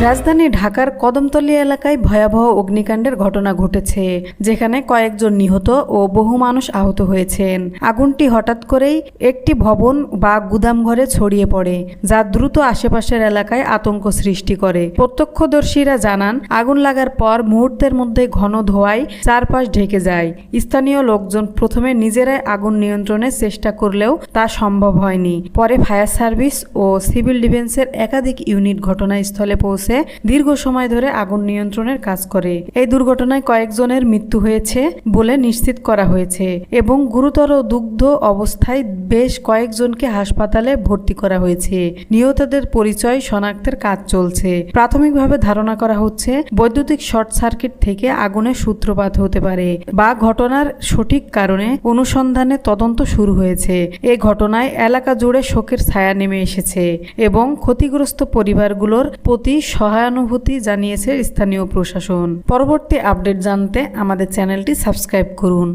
রাজধানী ঢাকার কদমতলী এলাকায় ভয়াবহ অগ্নিকাণ্ডের ঘটনা ঘটেছে, যেখানে কয়েকজন নিহত ও বহু মানুষ আহত হয়েছেন। আগুনটি হঠাৎ করেই একটি ভবন বা গুদামঘরে ছড়িয়ে পড়ে, যা দ্রুত আশেপাশের এলাকায় আতঙ্ক সৃষ্টি করে। প্রত্যক্ষদর্শীরা জানান, আগুন লাগার পর মুহূর্তের মধ্যে ঘন ধোঁয়ায় চারপাশ ঢেকে যায়। স্থানীয় লোকজন প্রথমে নিজেরাই আগুন নিয়ন্ত্রণের চেষ্টা করলেও তা সম্ভব হয়নি। পরে ফায়ার সার্ভিস ও সিভিল ডিফেন্সের একাধিক ইউনিট ঘটনাস্থলে পৌঁছে দীর্ঘ সময় ধরে আগুন নিয়ন্ত্রণের কাজ করে। এই দুর্ঘটনায় কয়েকজনের মৃত্যু হয়েছে বলে নিশ্চিত করা হয়েছে এবং গুরুতর দগ্ধ অবস্থায় বেশ কয়েকজনকে হাসপাতালে ভর্তি করা হয়েছে। নিহতদের পরিচয় শনাক্তের কাজ চলছে। প্রাথমিকভাবে ধারণা করা হচ্ছে বৈদ্যুতিক শর্ট সার্কিট থেকে আগুনের সূত্রপাত হতে পারে বা ঘটনার সঠিক কারণে অনুসন্ধানে তদন্ত শুরু হয়েছে। এই ঘটনায় এলাকা জুড়ে শোকের ছায়া নেমে এসেছে এবং ক্ষতিগ্রস্ত পরিবারগুলোর প্রতি সহানুভূতি জানিয়েছে স্থানীয় প্রশাসন। পরবর্তী আপডেট জানতে আমাদের চ্যানেলটি সাবস্ক্রাইব করুন।